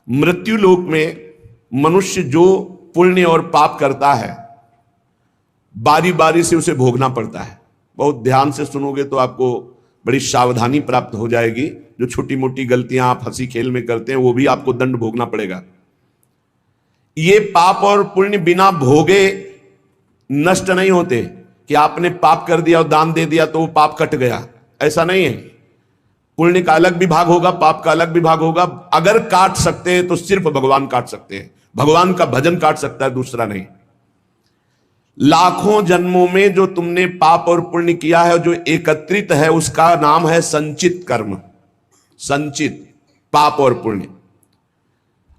मृत्यु लोक में मनुष्य जो पुण्य और पाप करता है बारी बारी से उसे भोगना पड़ता है। बहुत ध्यान से सुनोगे तो आपको बड़ी सावधानी प्राप्त हो जाएगी। जो छोटी मोटी गलतियां आप हंसी खेल में करते हैं वो भी आपको दंड भोगना पड़ेगा। ये पाप और पुण्य बिना भोगे नष्ट नहीं होते कि आपने पाप कर दिया और दान दे दिया तो वो पाप कट गया, ऐसा नहीं है। पुण्य का अलग विभाग होगा, पाप का अलग विभाग होगा। अगर काट सकते हैं तो सिर्फ भगवान काट सकते हैं, भगवान का भजन काट सकता है, दूसरा नहीं। लाखों जन्मों में जो तुमने पाप और पुण्य किया है, जो एकत्रित है, उसका नाम है संचित कर्म। संचित पाप और पुण्य।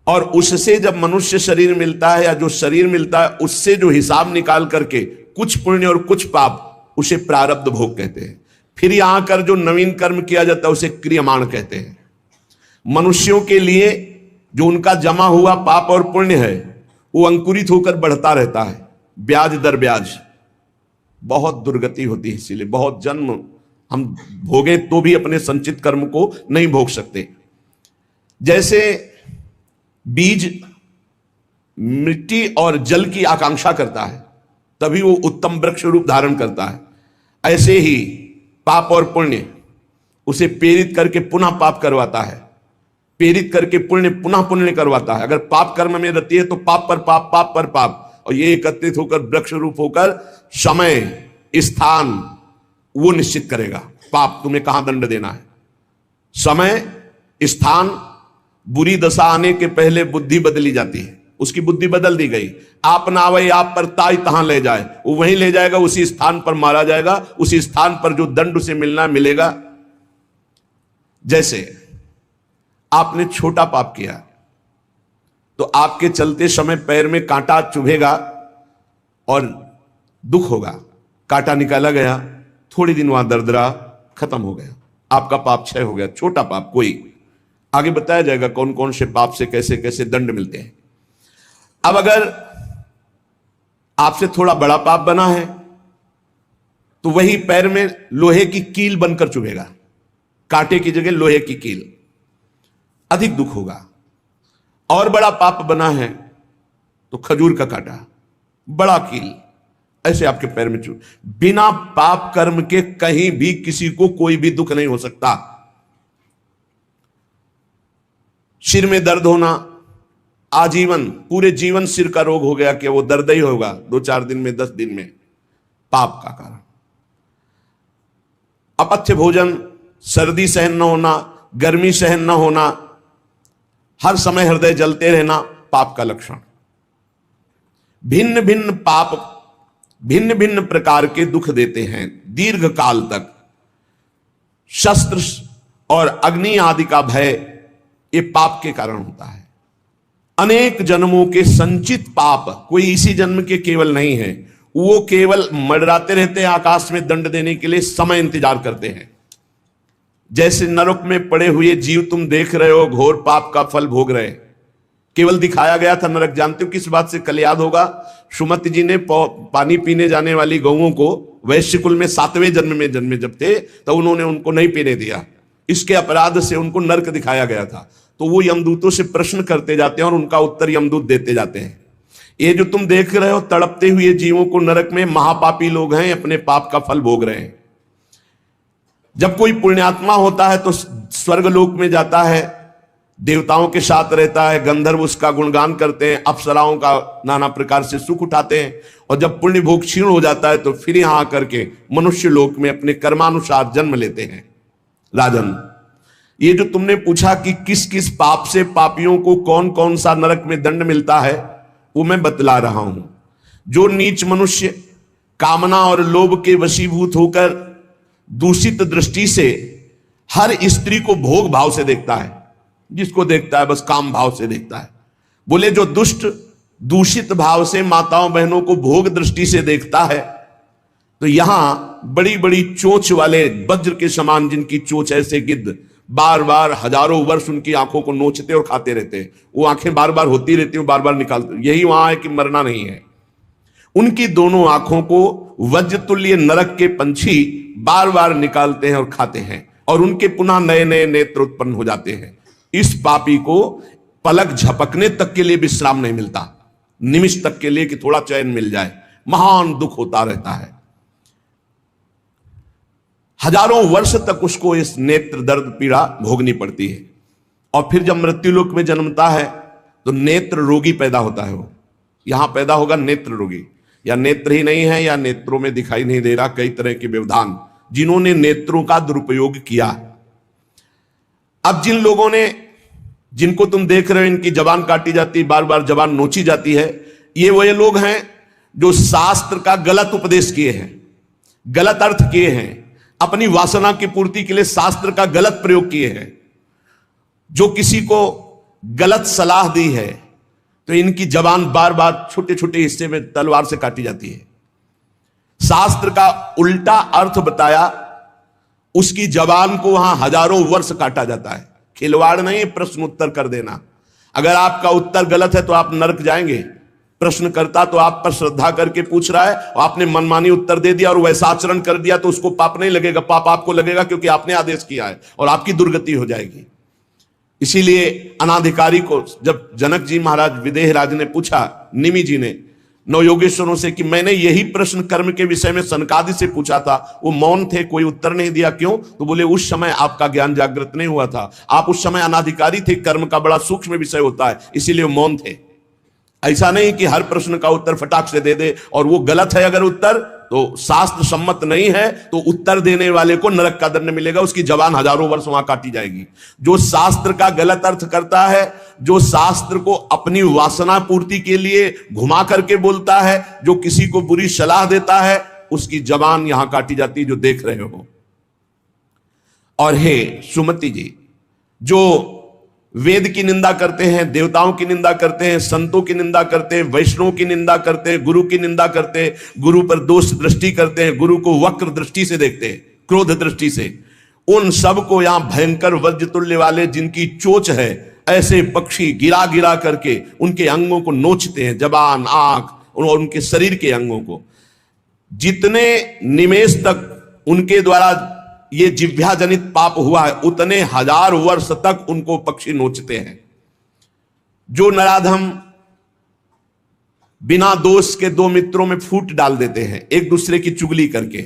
और उससे जब मनुष्य शरीर मिलता है या जो शरीर मिलता है, उससे जो हिसाब निकाल करके कुछ पुण्य और कुछ पाप, उसे प्रारब्ध भोग कहते हैं। फिर यहां कर जो नवीन कर्म किया जाता है उसे क्रियमाण कहते हैं। मनुष्यों के लिए जो उनका जमा हुआ पाप और पुण्य है वो अंकुरित होकर बढ़ता रहता है, ब्याज दर ब्याज। बहुत दुर्गति होती है, इसीलिए बहुत जन्म हम भोगे तो भी अपने संचित कर्म को नहीं भोग सकते। जैसे बीज मिट्टी और जल की आकांक्षा करता है तभी वो उत्तम वृक्ष रूप धारण करता है, ऐसे ही पाप और पुण्य उसे प्रेरित करके पुनः पाप करवाता है, प्रेरित करके पुण्य पुनः पुण्य करवाता है। अगर पाप कर्म में रहती है तो पाप पर पाप, पाप पर पाप, और ये एकत्रित होकर वृक्ष रूप होकर समय स्थान वो निश्चित करेगा। पाप तुम्हें कहां दंड देना है, समय स्थान। बुरी दशा आने के पहले बुद्धि बदली जाती है, उसकी बुद्धि बदल दी गई। आप ना आवे आप पर ताई तहां ले जाए, वो वहीं ले जाएगा, उसी स्थान पर मारा जाएगा, उसी स्थान पर जो दंड उसे मिलना मिलेगा। जैसे आपने छोटा पाप किया तो आपके चलते समय पैर में कांटा चुभेगा और दुख होगा। कांटा निकाला गया, थोड़ी दिन वहां दर्द रहा, खत्म हो गया, आपका पाप क्षय हो गया। छोटा पाप कोई, आगे बताया जाएगा कौन कौन से पाप से कैसे कैसे दंड मिलते हैं। अब अगर आपसे थोड़ा बड़ा पाप बना है तो वही पैर में लोहे की कील बनकर चुभेगा, कांटे की जगह लोहे की कील, अधिक दुख होगा। और बड़ा पाप बना है तो खजूर का कांटा, बड़ा कील, ऐसे आपके पैर में चुभ। बिना पाप कर्म के कहीं भी किसी को कोई भी दुख नहीं हो सकता। सिर में दर्द होना, आजीवन पूरे जीवन सिर का रोग हो गया कि वो दर्द ही होगा 2-4 दिन में, 10 दिन में, पाप का कारण। अपथ्य भोजन, सर्दी सहन न होना, गर्मी सहन न होना, हर समय हृदय जलते रहना, पाप का लक्षण। भिन्न भिन्न पाप भिन्न भिन्न प्रकार के दुख देते हैं दीर्घ काल तक। शस्त्र और अग्नि आदि का भय ये पाप के कारण होता है। अनेक जन्मों के संचित पाप, कोई इसी जन्म के केवल नहीं है, वो केवल मंडराते रहते हैं आकाश में दंड देने के लिए, समय इंतजार करते हैं। जैसे नरक में पड़े हुए जीव तुम देख रहे हो, घोर पाप का फल भोग रहे, केवल दिखाया गया था नरक। जानते हो किस बात से? कल याद होगा, सुमति जी ने पानी पीने जाने वाली गौओं को वैश्य कुल में 7वें जन्म में जन्मे जब थे तो उन्होंने उनको नहीं पीने दिया, इसके अपराध से उनको नरक दिखाया गया था। तो वो यमदूतों से प्रश्न करते जाते हैं और उनका उत्तर यमदूत देते जाते हैं। ये जो तुम देख रहे हो तड़पते हुए जीवों को नरक में, महापापी लोग हैं, अपने पाप का फल भोग रहे हैं। जब कोई पुण्यात्मा होता है तो स्वर्गलोक में जाता है, देवताओं के साथ रहता है, गंधर्व उसका गुणगान करते हैं, अप्सराओं का नाना प्रकार से सुख उठाते हैं। और जब पुण्य भोग क्षीण हो जाता है तो फिर यहां आकर के मनुष्य लोक में अपने कर्मानुसार जन्म लेते हैं। राजन, ये जो तुमने पूछा कि किस किस पाप से पापियों को कौन कौन सा नरक में दंड मिलता है, वो मैं बतला रहा हूं। जो नीच मनुष्य कामना और लोभ के वशीभूत होकर दूषित दृष्टि से हर स्त्री को भोग भाव से देखता है, जिसको देखता है बस काम भाव से देखता है। बोले जो दुष्ट दूषित भाव से माताओं बहनों को भोग दृष्टि से देखता है, तो यहां बड़ी बड़ी चोंच वाले वज्र के समान जिनकी चोंच ऐसे गिद्ध बार बार हजारों वर्ष उनकी आंखों को नोचते और खाते रहते हैं, वो आंखें बार बार होती रहती हैं, बार बार निकालते, यही वहां है कि मरना नहीं है। उनकी दोनों आंखों को वज्र तुल्य नरक के पंछी बार बार निकालते हैं और खाते हैं, और उनके पुनः नए नए नेत्र उत्पन्न हो जाते हैं। इस पापी को पलक झपकने तक के लिए विश्राम नहीं मिलता, निमिष तक के लिए कि थोड़ा चैन मिल जाए, महान दुख होता रहता है। हजारों वर्ष तक उसको इस नेत्र दर्द पीड़ा भोगनी पड़ती है। और फिर जब मृत्युलोक में जन्मता है तो नेत्र रोगी पैदा होता है। वो यहां पैदा होगा नेत्र रोगी, या नेत्र ही नहीं है या नेत्रों में दिखाई नहीं दे रहा, कई तरह के व्यवधान, जिन्होंने नेत्रों का दुरुपयोग किया। अब जिन लोगों ने, जिनको तुम देख रहे हो इनकी जबान काटी जाती, बार बार जबान नोची जाती है, ये वही लोग हैं जो शास्त्र का गलत उपदेश किए हैं, गलत अर्थ किए हैं, अपनी वासना की पूर्ति के लिए शास्त्र का गलत प्रयोग किए हैं, जो किसी को गलत सलाह दी है तो इनकी जबान बार बार छोटे छोटे हिस्से में तलवार से काटी जाती है। शास्त्र का उल्टा अर्थ बताया, उसकी जबान को वहां हजारों वर्ष काटा जाता है। खिलवाड़ नहीं, प्रश्न उत्तर कर देना। अगर आपका उत्तर गलत है तो आप नरक जाएंगे। प्रश्न करता तो आप पर श्रद्धा करके पूछ रहा है और आपने मनमानी उत्तर दे दिया और वैसा आचरण कर दिया तो उसको पाप नहीं लगेगा, पाप आपको लगेगा क्योंकि आपने आदेश किया है और आपकी दुर्गति हो जाएगी। इसीलिए अनाधिकारी को जब जनक जी महाराज विदेह राज ने पूछा, निमि जी ने नवयोगेश्वरों से कि मैंने यही प्रश्न कर्म के विषय में सनकादि से पूछा था, वो मौन थे, कोई उत्तर नहीं दिया, क्यों? तो बोले उस समय आपका ज्ञान जागृत नहीं हुआ था, आप उस समय अनाधिकारी थे, कर्म का बड़ा सूक्ष्म विषय होता है, इसीलिए मौन थे। ऐसा नहीं कि हर प्रश्न का उत्तर फटाक से दे दे, और वो गलत है अगर उत्तर तो शास्त्र सम्मत नहीं है तो उत्तर देने वाले को नरक का दंड मिलेगा, उसकी जबान हजारों वर्ष वहां काटी जाएगी। जो शास्त्र का गलत अर्थ करता है, जो शास्त्र को अपनी वासना पूर्ति के लिए घुमा करके बोलता है, जो किसी को बुरी सलाह देता है, उसकी जबान यहां काटी जाती है, जो देख रहे हो। और हे सुमति जी, जो वेद की निंदा करते हैं, देवताओं की निंदा करते हैं, संतों की निंदा करते हैं, वैष्णव की निंदा करते हैं, गुरु की निंदा करते हैं, गुरु पर दोष दृष्टि करते हैं, गुरु को वक्र दृष्टि से देखते हैं, क्रोध दृष्टि से, उन सब को यहां भयंकर वज्रतुल्य वाले जिनकी चोंच है, ऐसे पक्षी गिरा गिरा करके उनके अंगों को नोचते हैं, जबान, आंख और उनके शरीर के अंगों को। जितने निमेष तक उनके द्वारा ये जिह्वा जनित पाप हुआ है, उतने हजार वर्ष तक उनको पक्षी नोचते हैं। जो नराधम बिना दोष के दो मित्रों में फूट डाल देते हैं, एक दूसरे की चुगली करके,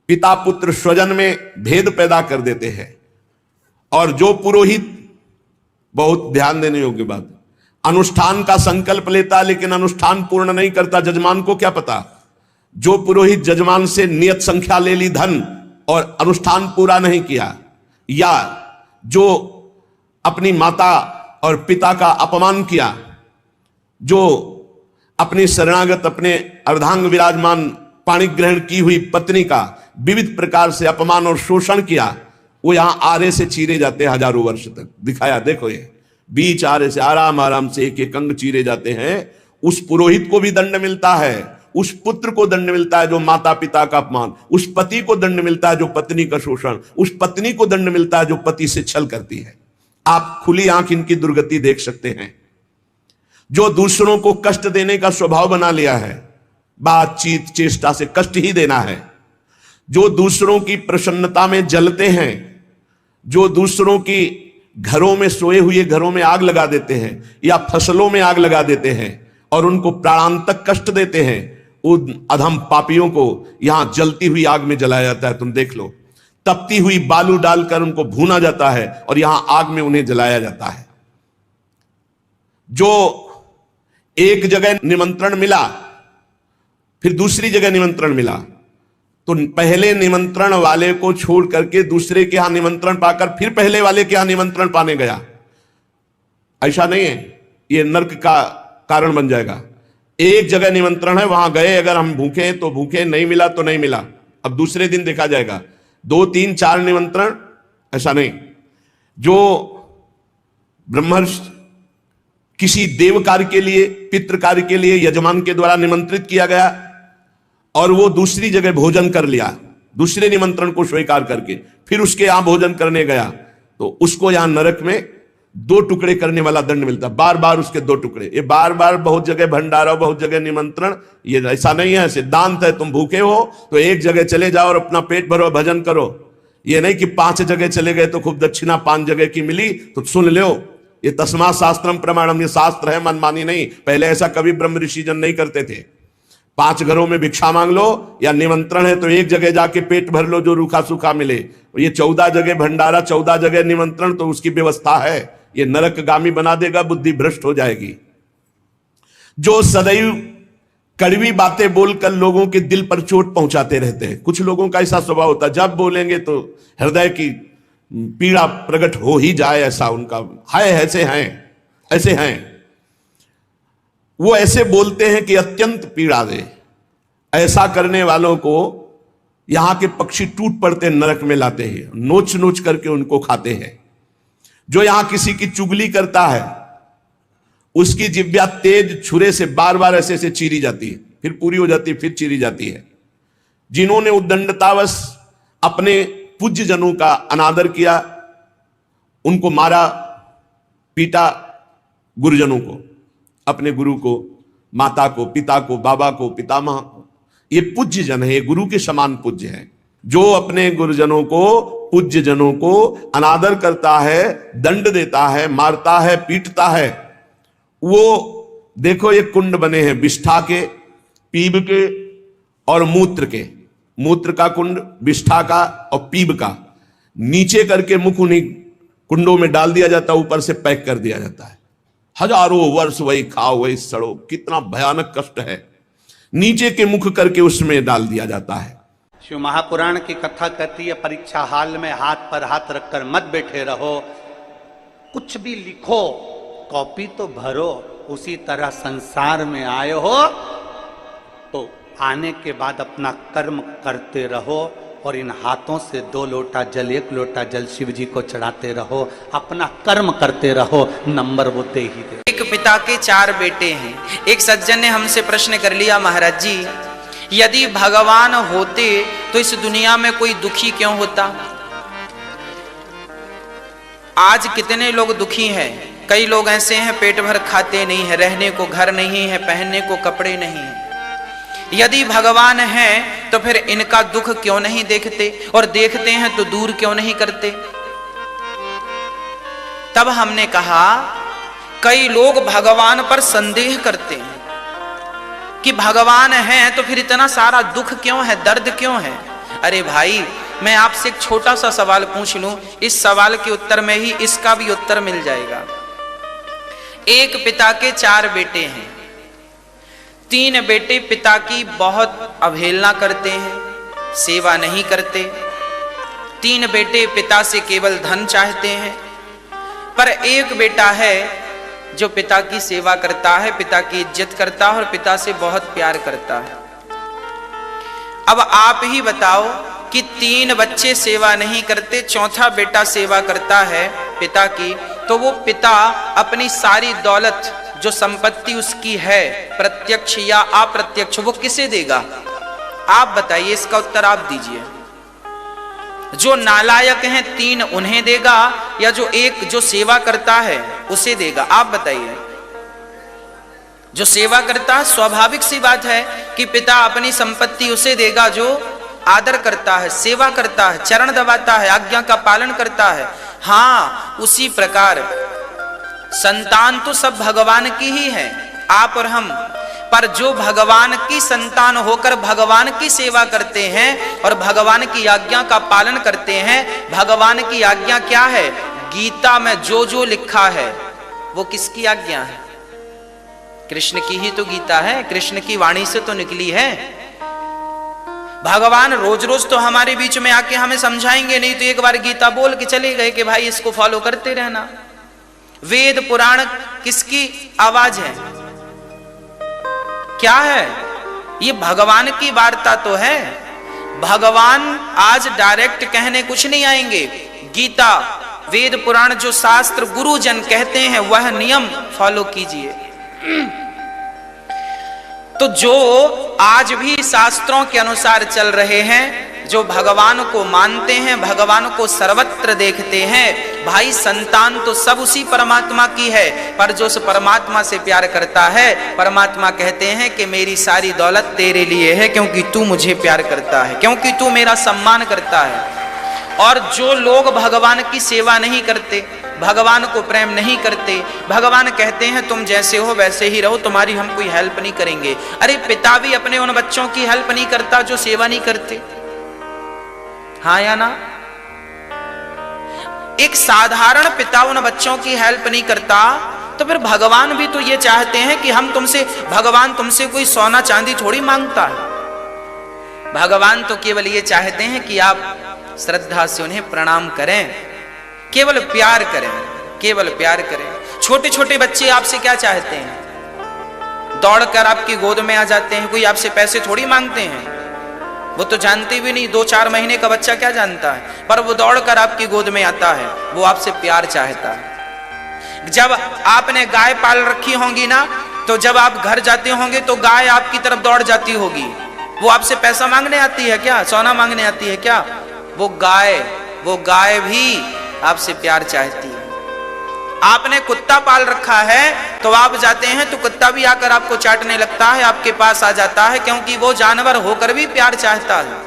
पिता पुत्र स्वजन में भेद पैदा कर देते हैं। और जो पुरोहित, बहुत ध्यान देने योग्य बात, अनुष्ठान का संकल्प लेता लेकिन अनुष्ठान पूर्ण नहीं करता, जजमान को क्या पता? जो पुरोहित जजमान से नियत संख्या ले ली धन और अनुष्ठान पूरा नहीं किया, या जो अपनी माता और पिता का अपमान किया, जो अपनी शरणागत, अपने अर्धांग विराजमान पाणिक ग्रहण की हुई पत्नी का विविध प्रकार से अपमान और शोषण किया, वो यहां आरे से चीरे जाते हैं हजारों वर्ष तक। दिखाया, देखो ये बीच आरे से आराम आराम से एक एक अंग चीरे जाते हैं। उस पुरोहित को भी दंड मिलता है, उस पुत्र को दंड मिलता है जो माता पिता का अपमान, उस पति को दंड मिलता है जो पत्नी का शोषण, उस पत्नी को दंड मिलता है जो पति से छल करती है। आप खुली आंख इनकी दुर्गति देख सकते हैं। जो दूसरों को कष्ट देने का स्वभाव बना लिया है, बातचीत चेष्टा से कष्ट ही देना है, जो दूसरों की प्रसन्नता में जलते हैं, जो दूसरों की घरों में, सोए हुए घरों में आग लगा देते हैं या फसलों में आग लगा देते हैं और उनको प्राणांतक कष्ट देते हैं, उन अधम पापियों को यहां जलती हुई आग में जलाया जाता है। तुम देख लो, तपती हुई बालू डालकर उनको भूना जाता है और यहां आग में उन्हें जलाया जाता है। जो एक जगह निमंत्रण मिला, फिर दूसरी जगह निमंत्रण मिला, तो पहले निमंत्रण वाले को छोड़ करके दूसरे के यहां निमंत्रण पाकर फिर पहले वाले के यहां निमंत्रण पाने गया। ऐसा नहीं है, यह नरक का कारण बन जाएगा। एक जगह निमंत्रण है, वहां गए, अगर हम भूखे हैं तो भूखे, नहीं मिला तो नहीं मिला, अब दूसरे दिन देखा जाएगा। 2 3 4 निमंत्रण, ऐसा नहीं। जो ब्रह्मर्षि किसी देव कार्य के लिए, पितृ कार्य के लिए यजमान के द्वारा निमंत्रित किया गया और वो दूसरी जगह भोजन कर लिया, दूसरे निमंत्रण को स्वीकार करके फिर उसके यहां भोजन करने गया, तो उसको यहां नरक में 2 टुकड़े करने वाला दंड मिलता, बार बार उसके 2 टुकड़े। ये बार बार बहुत जगह भंडारा, बहुत जगह निमंत्रण, ये ऐसा नहीं है, सिद्धांत है। तुम भूखे हो तो एक जगह चले जाओ और अपना पेट भरो, भजन करो। ये नहीं कि 5 जगह चले गए तो खूब दक्षिणा 5 जगह की मिली तो सुन लो, ये तस्मा शास्त्रम प्रमाणम, ये शास्त्र है, मनमानी नहीं। पहले ऐसा कभी ब्रह्म ऋषि जन नहीं करते थे। 5 घरों में भिक्षा मांग लो या निमंत्रण है तो एक जगह जाके पेट भर लो जो रूखा सूखा मिले। ये 14 जगह भंडारा, 14 जगह निमंत्रण, तो उसकी व्यवस्था है। ये नरकगामी बना देगा, बुद्धि भ्रष्ट हो जाएगी। जो सदैव कड़वी बातें बोलकर लोगों के दिल पर चोट पहुंचाते रहते हैं। कुछ लोगों का ऐसा स्वभाव होता है, जब बोलेंगे तो हृदय की पीड़ा प्रकट हो ही जाए, ऐसा उनका है। ऐसे हैं वो, ऐसे बोलते हैं कि अत्यंत पीड़ा दे। ऐसा करने वालों को यहां के पक्षी टूट पड़ते नरक में लाते हैं, नोच नोच करके उनको खाते हैं। जो यहां किसी की चुगली करता है उसकी जिह्वा तेज छुरे से बार बार ऐसे ऐसे चीरी जाती है, फिर पूरी हो जाती है, फिर चीरी जाती है। जिन्होंने उद्दंडतावश अपने पूज्य जनों का अनादर किया, उनको मारा पीटा, गुरुजनों को, अपने गुरु को, माता को, पिता को, बाबा को, पितामह, ये पूज्य जन है, ये गुरु के समान पूज्य है। जो अपने गुरुजनों को, पूज्य जनों को अनादर करता है, दंड देता है, मारता है, पीटता है, वो देखो ये कुंड बने हैं विष्ठा के, पीब के और मूत्र के। मूत्र का कुंड, विष्ठा का और पीब का। नीचे करके मुख उन्हीं कुंडों में डाल दिया जाता है, ऊपर से पैक कर दिया जाता है। हजारों वर्ष वही खाओ वही सड़ो, कितना भयानक कष्ट है। नीचे के मुख करके उसमें डाल दिया जाता है। शिव महापुराण की कथा कहती है, परीक्षा हाल में हाथ पर हाथ रखकर मत बैठे रहो, कुछ भी लिखो, कॉपी तो भरो। उसी तरह संसार में आए हो तो आने के बाद अपना कर्म करते रहो, और इन हाथों से 2 लोटा जल, 1 लोटा जल शिव जी को चढ़ाते रहो, अपना कर्म करते रहो, नंबर वो दे ही दे। एक पिता के 4 बेटे हैं। एक सज्जन ने हमसे प्रश्न कर लिया, महाराज जी यदि भगवान होते तो इस दुनिया में कोई दुखी क्यों होता? आज कितने लोग दुखी हैं। कई लोग ऐसे हैं पेट भर खाते नहीं है, रहने को घर नहीं है, पहनने को कपड़े नहीं है। यदि भगवान है तो फिर इनका दुख क्यों नहीं देखते, और देखते हैं तो दूर क्यों नहीं करते? तब हमने कहा कई लोग भगवान पर संदेह करते हैं कि भगवान है तो फिर इतना सारा दुख क्यों है, दर्द क्यों है। अरे भाई, मैं आपसे एक छोटा सा सवाल पूछ लूं, इस सवाल के उत्तर में ही इसका भी उत्तर मिल जाएगा। एक पिता के 4 बेटे हैं। 3 बेटे पिता की बहुत अवहेलना करते हैं, सेवा नहीं करते। 3 बेटे पिता से केवल धन चाहते हैं, पर एक बेटा है जो पिता की सेवा करता है, पिता की इज्जत करता है और पिता से बहुत प्यार करता है। अब आप ही बताओ कि 3 बच्चे सेवा नहीं करते, 4था बेटा सेवा करता है पिता की, तो वो पिता अपनी सारी दौलत जो संपत्ति उसकी है, प्रत्यक्ष या अप्रत्यक्ष, वो किसे देगा? आप बताइए, इसका उत्तर आप दीजिए। जो नालायक हैं 3 उन्हें देगा, या जो एक जो सेवा करता है उसे देगा? आप बताइए। जो सेवा करता है, स्वाभाविक सी बात है कि पिता अपनी संपत्ति उसे देगा जो आदर करता है, सेवा करता है, चरण दबाता है, आज्ञा का पालन करता है। हाँ, उसी प्रकार संतान तो सब भगवान की ही है, आप और हम, पर जो भगवान की संतान होकर भगवान की सेवा करते हैं और भगवान की आज्ञा का पालन करते हैं। भगवान की आज्ञा क्या है? गीता में जो जो लिखा है वो किसकी आज्ञा है? कृष्ण की ही तो गीता है, कृष्ण की वाणी से तो निकली है। भगवान रोज रोज तो हमारे बीच में आके हमें समझाएंगे नहीं, तो एक बार गीता बोल के चले गए कि भाई इसको फॉलो करते रहना। वेद पुराण किसकी आवाज है? क्या है ये? भगवान की वार्ता तो है। भगवान आज डायरेक्ट कहने कुछ नहीं आएंगे। गीता, वेद पुराण, जो शास्त्र गुरुजन कहते हैं वह नियम फॉलो कीजिए। तो जो आज भी शास्त्रों के अनुसार चल रहे हैं, जो भगवान को मानते हैं, भगवान को सर्वत्र देखते हैं, भाई संतान तो सब उसी परमात्मा की है, पर जो उस परमात्मा से प्यार करता है, परमात्मा कहते हैं कि मेरी सारी दौलत तेरे लिए है, क्योंकि तू मुझे प्यार करता है, क्योंकि तू मेरा सम्मान करता है। और जो लोग भगवान की सेवा नहीं करते, भगवान को प्रेम नहीं करते। भगवान कहते हैं तुम जैसे हो वैसे ही रहो, तुम्हारी हम कोई हेल्प नहीं करेंगे। अरे पिता भी अपने उन बच्चों की हेल्प नहीं करता जो सेवा नहीं करते, हाँ या ना? एक साधारण पिता उन बच्चों की हेल्प नहीं करता, तो फिर भगवान भी तो ये चाहते हैं कि हम तुमसे, भगवान तुमसे कोई सोना चांदी थोड़ी मांगता है। भगवान तो केवल ये चाहते हैं कि आप श्रद्धा से उन्हें प्रणाम करें, केवल प्यार करें, केवल प्यार करें। छोटे छोटे बच्चे आपसे क्या चाहते हैं? दौड़कर आपकी गोद में आ जाते हैं, कोई आपसे पैसे थोड़ी मांगते हैं, वो तो जानते भी नहीं। 2-4 महीने का बच्चा क्या जानता है, पर वो दौड़कर आपकी गोद में आता है, वो आपसे प्यार चाहता है। जब आपने गाय पाल रखी होंगी ना, तो जब आप घर जाते होंगे तो गाय आपकी तरफ दौड़ जाती होगी। वो आपसे पैसा मांगने आती है क्या? सोना मांगने आती है क्या? वो गाय भी आपसे प्यार चाहती है। आपने कुत्ता पाल रखा है, तो आप जाते हैं तो कुत्ता भी आकर आपको चाटने लगता है, आपके पास आ जाता है, क्योंकि वो जानवर होकर भी प्यार चाहता है।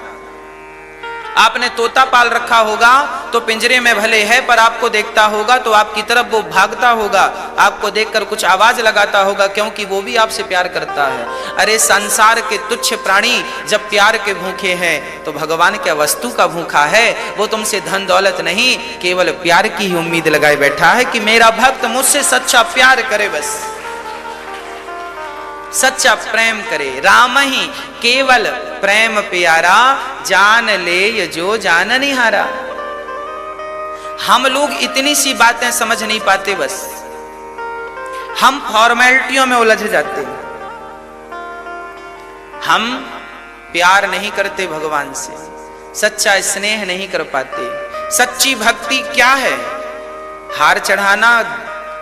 आपने तोता पाल रखा होगा तो पिंजरे में भले है, पर आपको देखता होगा तो आपकी तरफ वो भागता होगा, आपको देखकर कुछ आवाज लगाता होगा, क्योंकि वो भी आपसे प्यार करता है। अरे संसार के तुच्छ प्राणी जब प्यार के भूखे हैं, तो भगवान क्या वस्तु का भूखा है? वो तुमसे धन दौलत नहीं, केवल प्यार की ही उम्मीद लगाए बैठा है कि मेरा भक्त मुझसे सच्चा प्यार करे, बस सच्चा प्रेम करे। राम ही केवल प्रेम प्यारा, जान ले जो जान निहारा। हम लोग इतनी सी बातें समझ नहीं पाते, बस हम फॉर्मेलिटियों में उलझ जाते हैं। हम प्यार नहीं करते भगवान से, सच्चा स्नेह नहीं कर पाते। सच्ची भक्ति क्या है? हार चढ़ाना,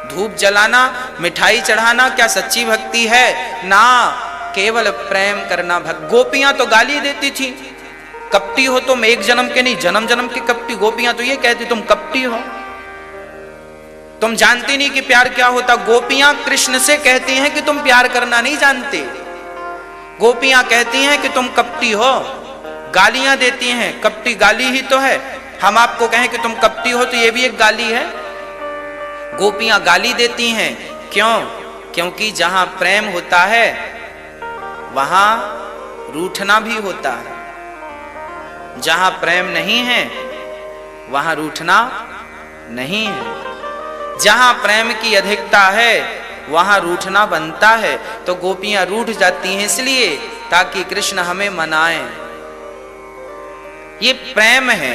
धूप जलाना, मिठाई चढ़ाना क्या सच्ची भक्ति है? ना, केवल प्रेम करना। गोपियां तो गाली देती थी, कपटी हो तुम, एक जन्म के नहीं जन्म जन्म की कपटी। गोपियां तो ये कहती तुम कपटी हो, तुम जानती नहीं कि प्यार क्या होता। गोपियां कृष्ण से कहती हैं कि तुम प्यार करना नहीं जानते। गोपियां कहती हैं कि तुम कपटी हो, गालियां देती हैं। कपटी गाली ही तो है। हम आपको कहें कि तुम कपटी हो तो ये भी एक गाली है। गोपियां गाली देती हैं, क्यों? क्योंकि जहां प्रेम होता है वहां रूठना भी होता है। जहां प्रेम नहीं है वहां रूठना नहीं है। जहां प्रेम की अधिकता है वहां रूठना बनता है। तो गोपियां रूठ जाती हैं इसलिए ताकि कृष्ण हमें मनाएं। ये प्रेम है।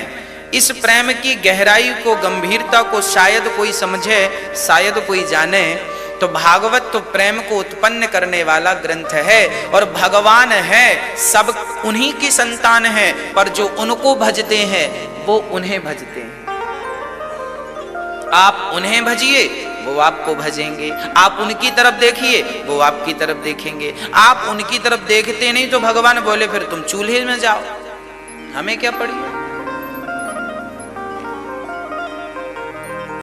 इस प्रेम की गहराई को, गंभीरता को शायद कोई समझे, शायद कोई जाने। तो भागवत तो प्रेम को उत्पन्न करने वाला ग्रंथ है, और भगवान है, सब उन्हीं की संतान है, पर जो उनको भजते हैं वो उन्हें भजते हैं। आप उन्हें भजिए, वो आपको भजेंगे। आप उनकी तरफ देखिए, वो आपकी तरफ देखेंगे। आप उनकी तरफ देखते नहीं तो भगवान बोले फिर तुम चूल्हे में जाओ, हमें क्या पड़ी।